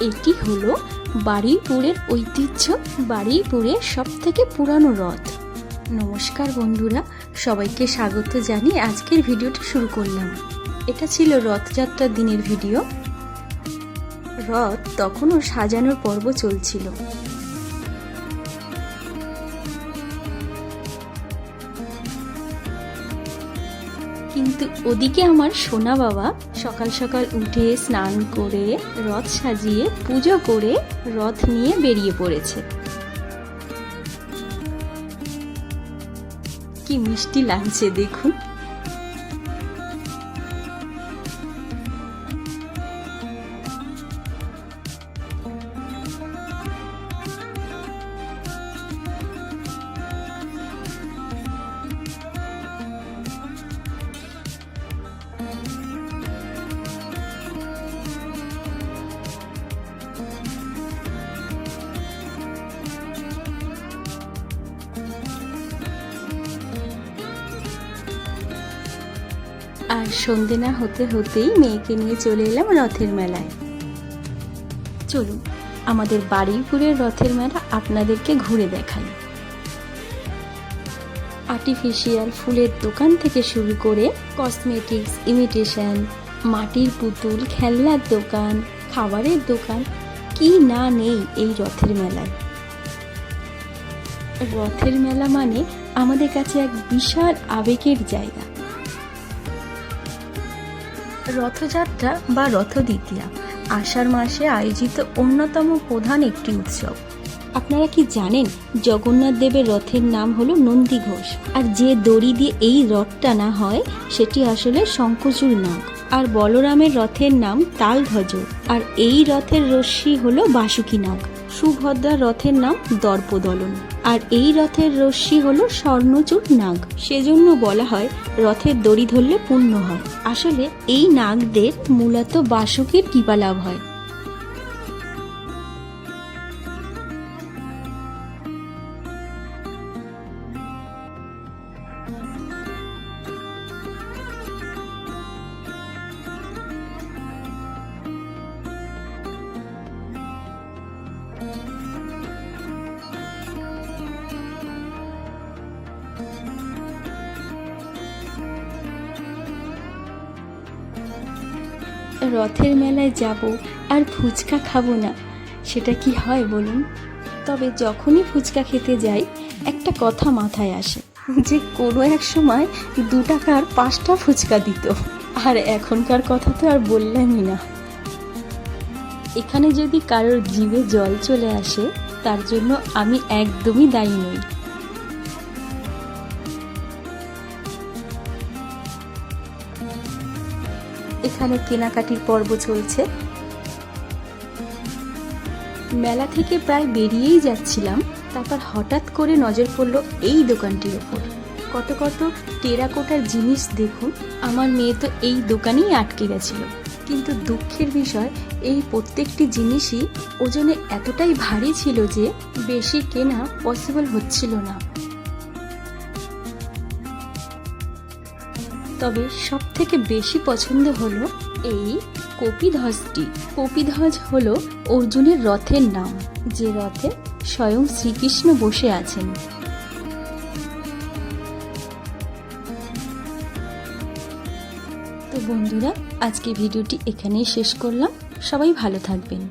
এটি হলো বারুইপুরের ঐতিহ্য, বারুইপুরের সবথেকে পুরানো রথ। নমস্কার বন্ধুরা, সবাইকে স্বাগত জানিয়ে আজকের ভিডিওটি শুরু করলাম। এটা ছিল রথযাত্রার দিনের ভিডিও। রথ তখনও সাজানোর পর্ব চলছিল। কিন্তু ওদিকে আমার সোনা বাবা সকাল সকাল উঠে স্নান করে রথ সাজিয়ে পুজো করে রথ নিয়ে বেরিয়ে পড়েছে। কি মিষ্টি লাগছে দেখুন। আর সন্ধে না হতে হতেই মেয়েকে নিয়ে চলে এলাম রথের মেলায়। চলুন আমাদের বারুইপুরের রথের মেলা আপনাদেরকে ঘুরে দেখাই। আর্টিফিশিয়াল ফুলের দোকান থেকে শুরু করে কসমেটিক্স, ইমিটেশন, মাটির পুতুল, খেলনার দোকান, খাবারের দোকান, কি না নেই এই রথের মেলায়। রথের মেলা মানে আমাদের কাছে এক বিশাল আবেগের জায়গা। রথযাত্রা বা রথদ্বিতীয়া আষাঢ় মাসে আয়োজিত অন্যতম প্রধান একটি উৎসব। আপনারা কি জানেন জগন্নাথ দেবের রথের নাম হলো নন্দীঘোষ, আর যে দড়ি দিয়ে এই রথ টানা হয় সেটি আসলে শঙ্খচূড় নাগ। আর বলরামের রথের নাম তালধ্বজ, আর এই রথের রশ্মি হলো বাসুকী নাগ। সুভদ্রার রথের নাম দর্পদলন, আর এই রথের রশ্মি হলো স্বর্ণচূড় নাগ। সেজন্য বলা হয় রথের দড়ি ধরলে পুণ্য হয়। আসলে এই নাগদের মূলত বাসুকীর কৃপা লাভ হয়। রথের মেলায় যাব আর ফুচকা খাবো না, সেটা কি হয় বলুন? তবে যখনই ফুচকা খেতে যাই একটা কথা মাথায় আসে যে কোনো এক সময় 2 টাকার 5টা ফুচকা দিত, আর এখনকার কথা তো আর বললামই না। এখানে যদি কারোর জিভে জল চলে আসে তার জন্য আমি একদমই দায়ী নই। এখানে কেনাকাটির পর্ব চলছে। মেলা থেকে প্রায় বেরিয়েই যাচ্ছিলাম, তারপর হঠাৎ করে নজর পড়লো এই দোকানটির ওপর। কত কত টেরাকোটার জিনিস দেখুন। আমার মেয়ে তো এই দোকানেই আটকে গেছিল। কিন্তু দুঃখের বিষয়, এই প্রত্যেকটি জিনিসই ওজনে এতটাই ভারী ছিল যে বেশি কেনা পসিবল হচ্ছিল না। তবে সব থেকে বেশি পছন্দ হলো এই কপিধ্বজটি। কপিধ্বজ হলো অর্জুনের রথের নাম, যে রথে স্বয়ং শ্রীকৃষ্ণ বসে আছেন। তো বন্ধুরা, আজকে ভিডিওটি এখানেই শেষ করলাম। সবাই ভালো থাকবেন।